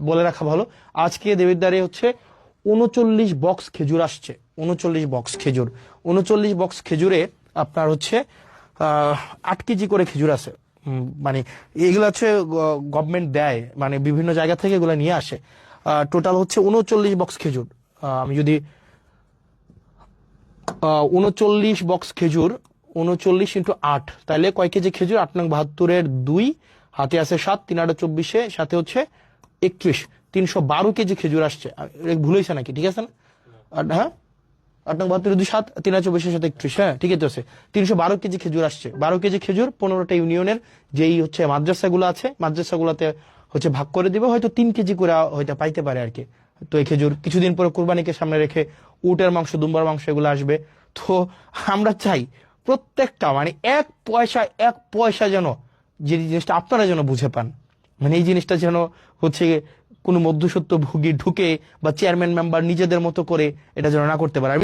বলে রাখা ভালো, আজকে দেবিদ্বারে হচ্ছে 39 বক্স খেজুর আসছে। 39 বক্স খেজুর, 39 বক্স খেজুরে আপনার হচ্ছে 8 কেজি করে খেজুর আছে। মানে এগুলো হচ্ছে গভর্নমেন্ট দেয়, মানে বিভিন্ন জায়গা থেকে এগুলো নিয়ে আসে। টোটাল হচ্ছে 39 বক্স খেজুর। আমি যদি 39 বক্স খেজুর, 39 × 8, তাহলে কয় কেজি খেজুর? 8 নং 72-এর 2, হাতে আছে 7, 3 × 8 = 24, সাথে হচ্ছে 31, 312 কেজি খেজুর আসছে। ভুল হয়েছে নাকি? ঠিক আছে না? হ্যাঁ, 8 নং 72-এর 2, 7, 3 × 24-এর সাথে 31, হ্যাঁ ঠিকই তো আছে। 312 কেজি খেজুর আসছে। 12 কেজি খেজুর 15টা ইউনিয়নের যেই হচ্ছে মাদ্রাসাগুলো আছে, মাদ্রাসাগুলোতে হচ্ছে ভাগ করে দিবে, হয়তো 3 কেজি করে হয়তো পাইতে পারে আর কি। তো এই খেজুর কিছুদিন পরে কুরবানিকে সামনে রেখে উটের মাংস, দুম্বার মাংস এগুলো আসবে। তো আমরা চাই প্রত্যেকটা মানে এক পয়সা যেন, যে জিনিসটা আপনারা যেন বুঝে পান, মানে এই জিনিসটা যেন হচ্ছে কোনো মধ্যস্বত্ব ভোগী ঢুকে বা চেয়ারম্যান মেম্বার নিজেদের মতো করে এটা যেন না করতে পারে।